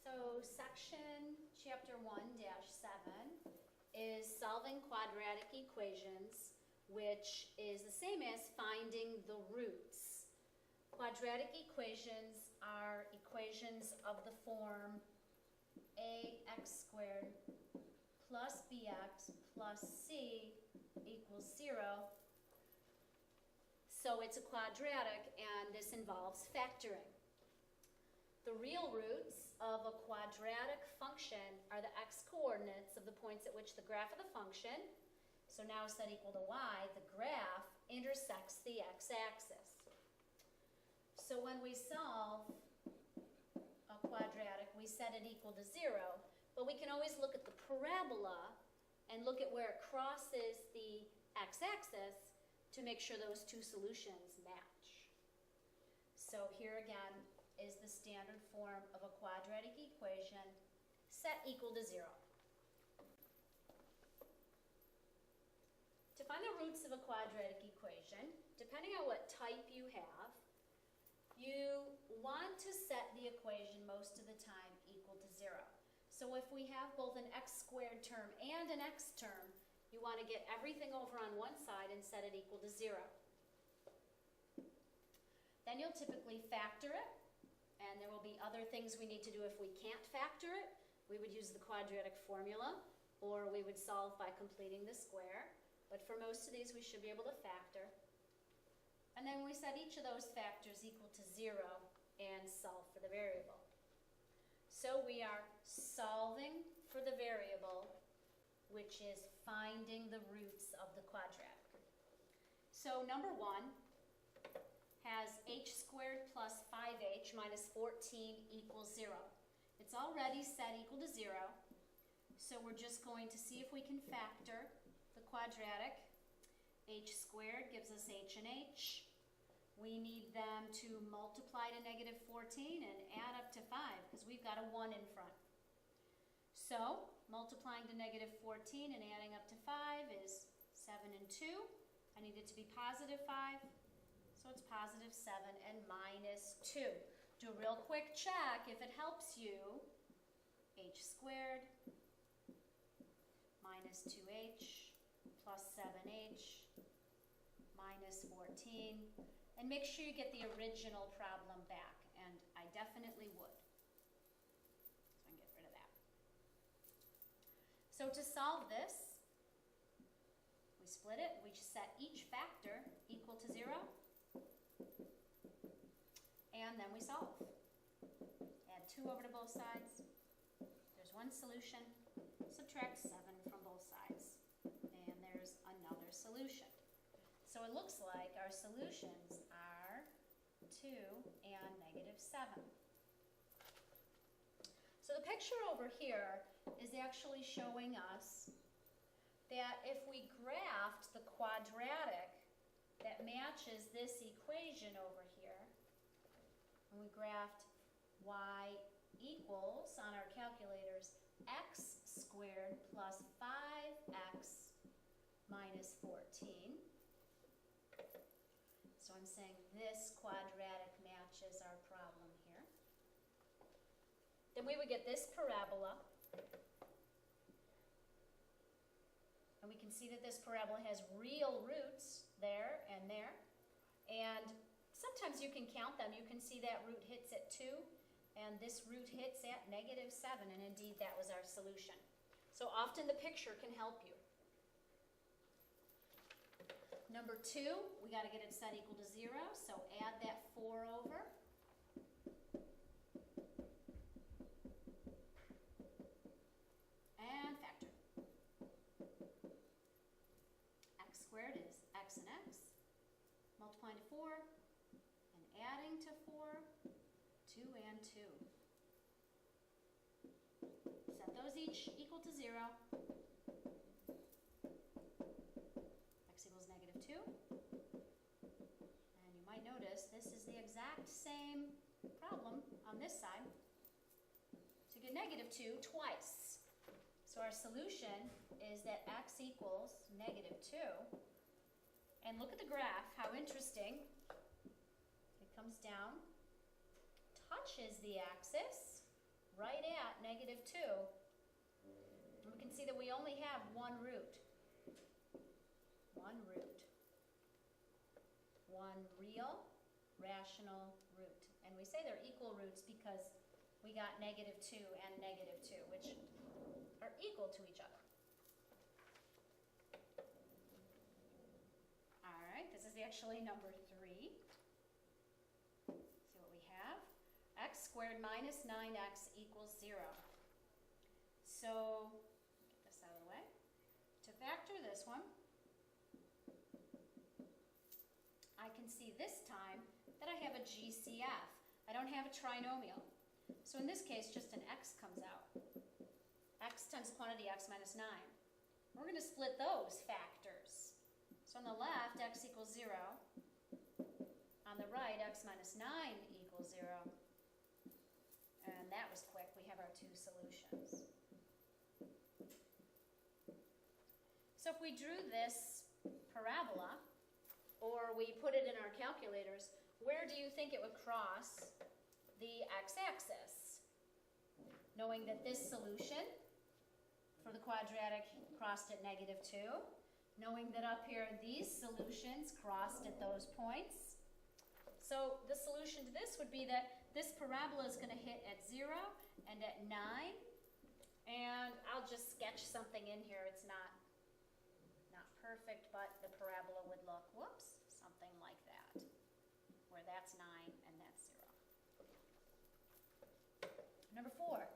So section chapter 1-7 is solving quadratic equations, which is the same as finding the roots. Quadratic equations are equations of the form ax squared plus bx plus c equals 0. So it's a quadratic, and this involves factoring. The real roots of a quadratic function are the x-coordinates of the points at which the graph of the function, so now set equal to y, the graph intersects the x-axis. So when we solve a quadratic, we set it equal to 0, but we can always look at the parabola and look at where it crosses the x-axis to make sure those two solutions match. So here again is the standard form of a quadratic equation set equal to 0. To find the roots of a quadratic equation, depending on what type you have, you want to set the equation most of the time equal to 0. So if we have both an x squared term and an x term, you want to get everything over on one side and set it equal to 0. Then you'll typically factor it, and there will be other things we need to do if we can't factor it. We would use the quadratic formula, or we would solve by completing the square. But for most of these, we should be able to factor. And then we set each of those factors equal to 0 and solve for the variable. So we are solving for the variable, which is finding the roots of the quadratic. So number 1 has h squared plus 5h minus 14 equals 0. It's already set equal to 0, so we're just going to see if we can factor the quadratic. H squared gives us h and h. We need them to multiply to negative 14 and add up to 5, because we've got a 1 in front. So multiplying to negative 14 and adding up to 5 is 7 and 2. I need it to be positive 5. So it's positive 7 and minus 2. Do a real quick check if it helps you. H squared minus 2h plus 7h minus 14. And make sure you get the original problem back, and I definitely would. So I can get rid of that. So to solve this, we split it. We set each factor equal to 0. And then we solve. Add 2 over to both sides. There's one solution. Subtract 7 from both sides. And there's another solution. So it looks like our solutions are 2 and negative 7. So the picture over here is actually showing us that if we graphed the quadratic that matches this equation over here, and we graphed y equals, on our calculators, x squared plus 5x minus 14. So I'm saying this quadratic matches our problem here. Then we would get this parabola. And we can see that this parabola has real roots there and there. And sometimes you can count them. You can see that root hits at 2, and this root hits at negative 7, and indeed that was our solution. So often the picture can help you. Number 2, we got to get it set equal to 0, so add that 4 over. And factor. X squared is x and x. Multiplying to 4 and adding to 4, 2 and 2. Set those each equal to 0. X equals negative 2. And you might notice this is the exact same problem on this side. So you get negative 2 twice. So our solution is that x equals negative 2. And look at the graph, how interesting. It comes down, touches the axis, right at -2. And we can see that we only have one root. One root. One real, rational root. And we say they're equal roots because we got -2 and -2, which are equal to each other. All right, this is actually number 3. See what we have. X squared minus 9x equals 0. So, get this out of the way. To factor this one, I can see this time that I have a GCF. I don't have a trinomial. So in this case, just an x comes out. X times quantity x minus 9. We're going to split those factors. So on the left, x equals 0. On the right, x minus 9 equals 0. And that was quick. We have our 2 solutions. So if we drew this parabola, or we put it in our calculators, where do you think it would cross the x-axis? Knowing that this solution for the quadratic crossed at -2, knowing that up here these solutions crossed at those points. So the solution to this would be that this parabola is going to hit at 0 and at 9, and I'll just sketch something in here. It's not perfect, but the parabola would look, whoops, something like that, where that's 9 and that's 0. Number 4.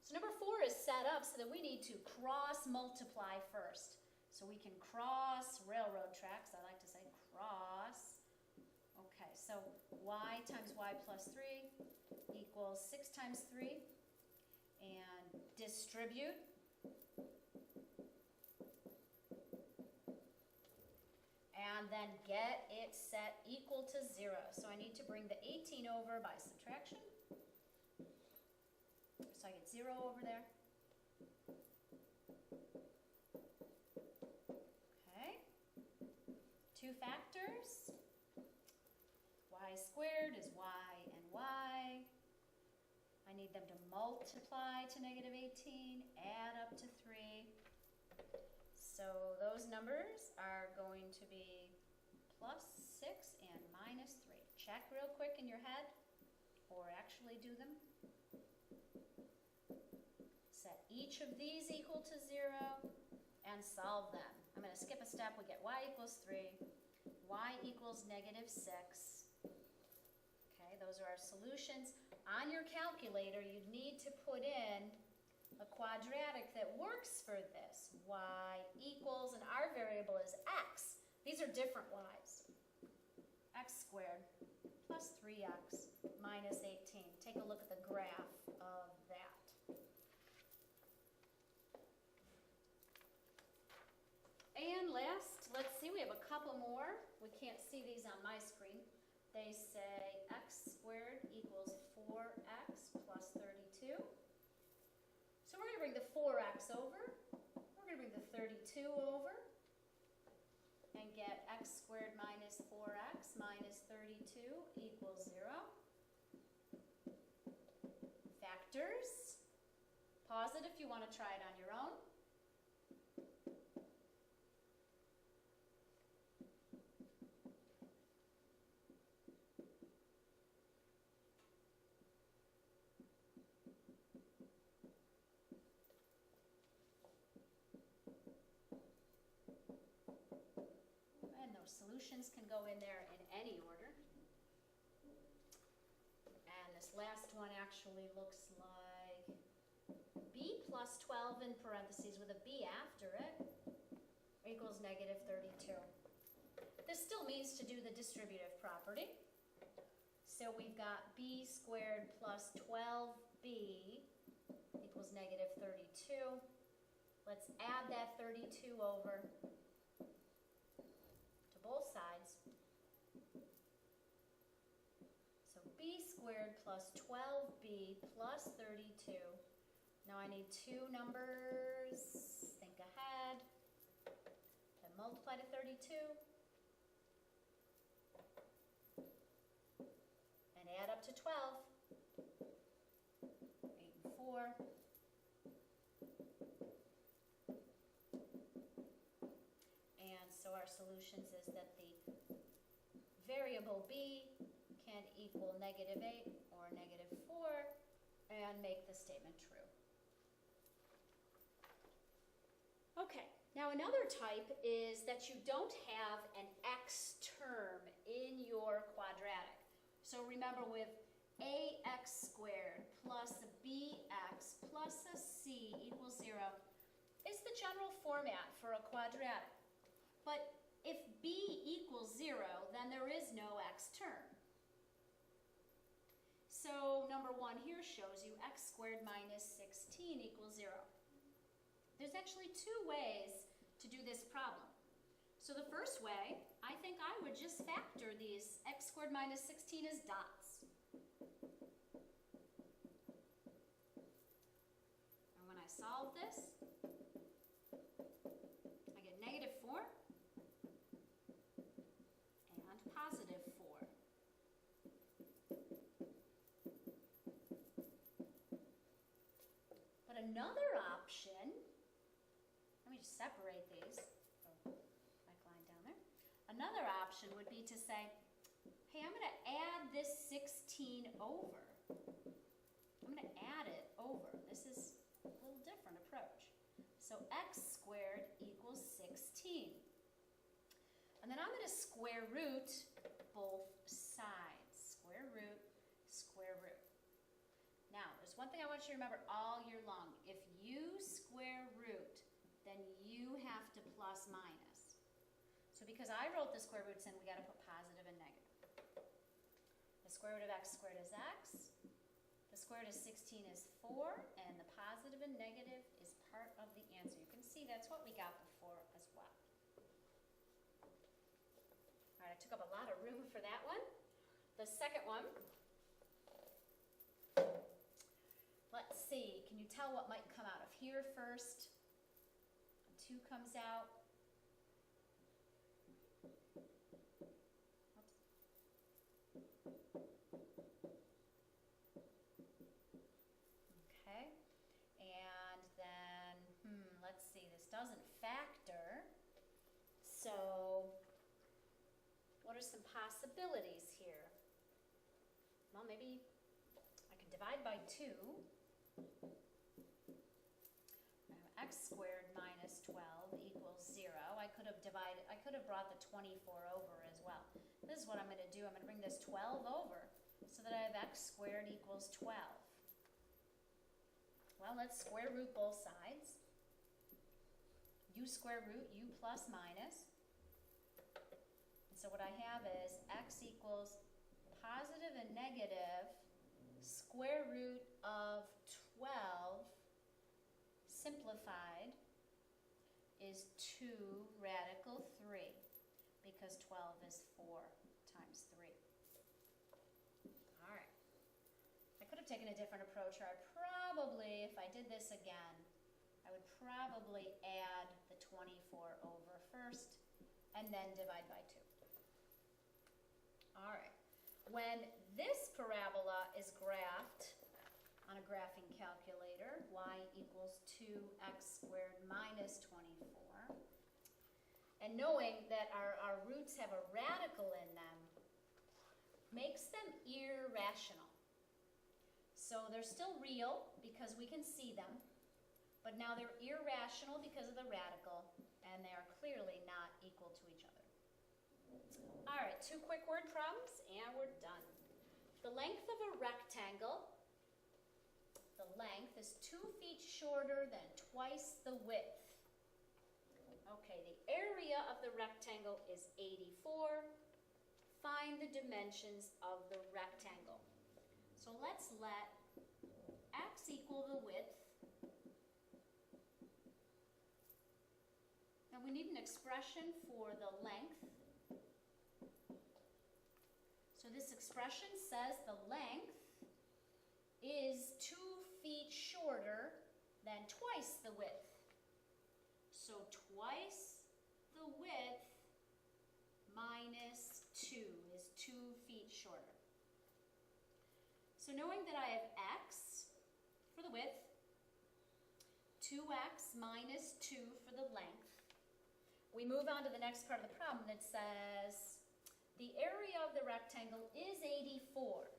So number 4 is set up so that we need to cross multiply first. So we can cross railroad tracks. I like to say cross. Okay, so y times y plus 3 equals 6 times 3. And distribute. And then get it set equal to 0. So I need to bring the 18 over by subtraction. So I get 0 over there. Okay. 2 factors. Y squared is y and y. I need them to multiply to -18, add up to 3. So those numbers are going to be +6 and -3. Check real quick in your head, or actually do them. Set each of these equal to 0 and solve them. I'm going to skip a step. We get y equals 3, y equals -6. Okay, those are our solutions. On your calculator, you'd need to put in a quadratic that works for this. Y equals, and our variable is x. These are different y's. X squared plus 3x minus 18. Take a look at the graph of that. And last, let's see, we have a couple more. We can't see these on my screen. They say x squared equals 4x plus 32. So we're going to bring the 4x over, we're going to bring the 32 over, and get x squared minus 4x minus 32 equals 0. Factors. Pause it if you want to try it on your own. Solutions can go in there in any order. And this last one actually looks like b plus 12 in parentheses with a b after it equals -32. This still means to do the distributive property. So we've got b squared plus 12b equals -32. Let's add that 32 over both sides. So b squared plus 12b plus 32. Now I need 2 numbers, think ahead, that multiply to 32 and add up to 12. equations is that the variable b can equal -8 or -4 and make the statement true. Okay, now another type is that you don't have an x term in your quadratic. So remember, with ax squared plus bx plus a c equals 0 is the general format for a quadratic. But if b equals 0, then there is no x term. So number 1 here shows you x squared minus 16 equals 0. There's actually two ways to do this problem. So the first way, I think I would just factor these x squared minus 16 as dots. And when I solve this, I get -4 and +4. But another option, let me just separate these. Line down there. Another option would be to say, hey, I'm going to add this 16 over. I'm going to add it over. This is a little different approach. So x squared equals 16. And then I'm going to square root both sides. Square root, square root. Now, there's one thing I want you to remember all year long. If you square root, then you have to plus minus. So because I wrote the square roots in, we got to put positive and negative. The square root of x squared is x. The square root of 16 is 4, and the positive and negative is part of the answer. You can see that's what we got before as well. All right, I took up a lot of room for that one. The second one, let's see, can you tell what might come out of here first? 2 comes out. Okay, and then, let's see, this doesn't factor. So, what are some possibilities here? Well, maybe I could divide by 2. X squared minus 12 equals 0. I could have brought the 24 over as well. This is what I'm going to do. I'm going to bring this 12 over so that I have x squared equals 12. Well, let's square root both sides. U square root, u plus minus. And so what I have is x equals positive and negative square root of 12 simplified is 2 radical 3, because 12 is 4 times 3. All right. I could have taken a different approach, or I probably, if I did this again, I would probably add the 24 over first and then divide by 2. All right. When this parabola is graphed on a graphing calculator, y equals 2x squared minus 24. And knowing that our roots have a radical in them makes them irrational. So they're still real because we can see them, but now they're irrational because of the radical, and they are clearly not equal to each other. All right, 2 quick word problems, and we're done. The length of a rectangle, the length is 2 feet shorter than twice the width. Okay, the area of the rectangle is 84. Find the dimensions of the rectangle. So let's let x equal the width. Now we need an expression for the length. So this expression says the length is 2 feet shorter than twice the width. So twice the width minus 2 is 2 feet shorter. So knowing that I have x for the width, 2x minus 2 for the length, we move on to the next part of the problem that says the area of the rectangle is 84.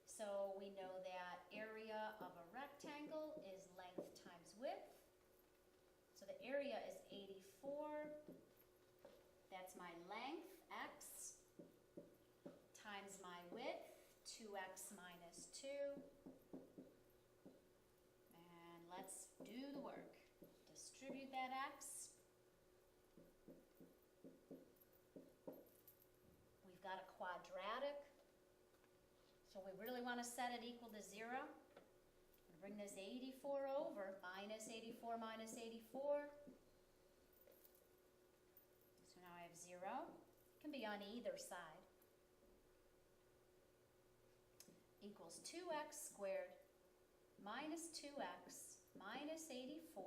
So we know that area of a rectangle is length times width. So the area is 84. That's my length, x, times my width, 2x minus 2. And let's do the work. Distribute that x. We've got a quadratic. So we really want to set it equal to 0. Bring this 84 over, minus 84 minus 84. So now I have 0. It can be on either side. Equals 2x squared minus 2x minus 84.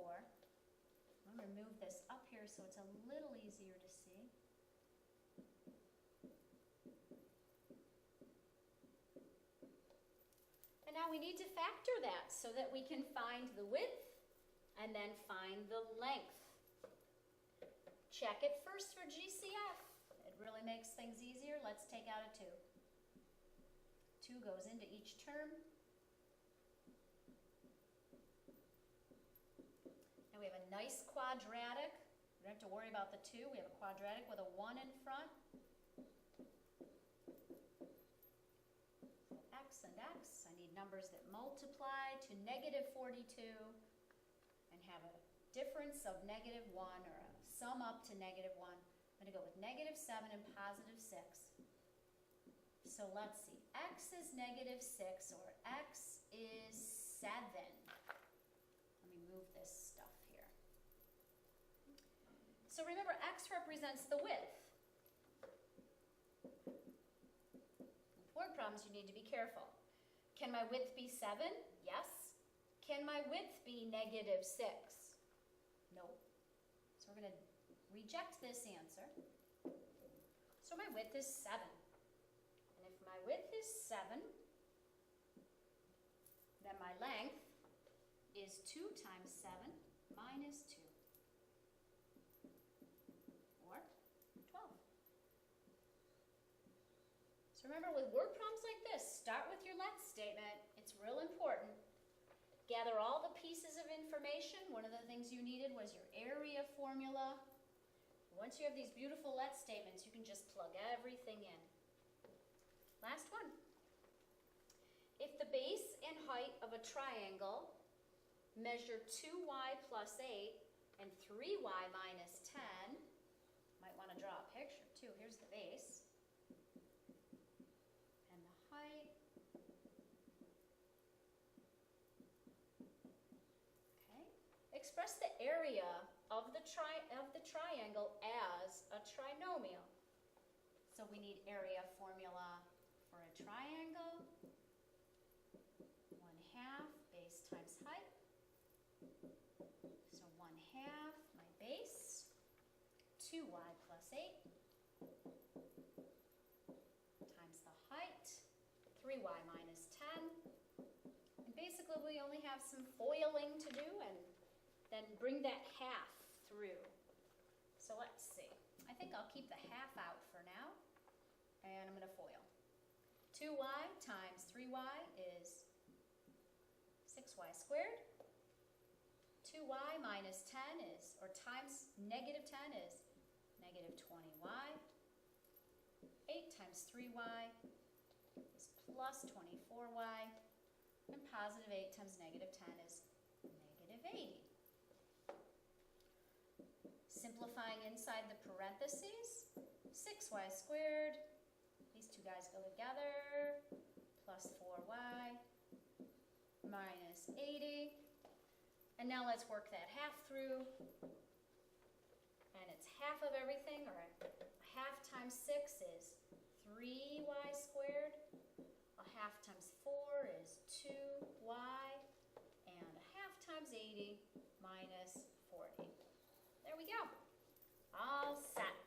I'm going to move this up here so it's a little easier to see. And now we need to factor that so that we can find the width and then find the length. Check it first for GCF. It really makes things easier. Let's take out a 2. 2 goes into each term. Now we have a nice quadratic. We don't have to worry about the 2. We have a quadratic with a 1 in front. X and x. I need numbers that multiply to negative 42 and have a difference of negative 1 or a sum up to negative 1. I'm going to go with negative 7 and positive 6. So let's see. X is negative 6 or x is 7. Let me move this stuff here. So remember, x represents the width. Word problems, you need to be careful. Can my width be 7? Yes. Can my width be negative 6? No. So we're going to reject this answer. So my width is 7. And if my width is 7, then my length is 2 times 7 minus 2. Or 12. So remember, with word problems like this, start with your let statement. It's real important. Gather all the pieces of information. One of the things you needed was your area formula. Once you have these beautiful let statements, you can just plug everything in. Last one. If the base and height of a triangle measure 2y plus 8 and 3y minus 10, might want to draw a picture too. Here's the base. Height. Okay. Express the area of the triangle as a trinomial. So we need area formula for a triangle. 1/2 base times height. So 1/2 my base. 2y plus 8 times the height. 3y minus 10. And basically we only have some foiling to do and then bring that half through. So let's see. I think I'll keep the half out for now. And I'm going to foil. 2y times 3y is 6y squared. 2y minus 10 is, or times negative 10 is negative 20y. 8 times 3y is plus 24y, and positive 8 times negative 10 is negative 80. Simplifying inside the parentheses, 6y squared, these two guys go together, plus 4y, minus 80. And now let's work that half through, and it's half of everything, or half times 6 is 3y squared. A half times 4 is 2y, and a half times 80 minus 40. There we go. All set.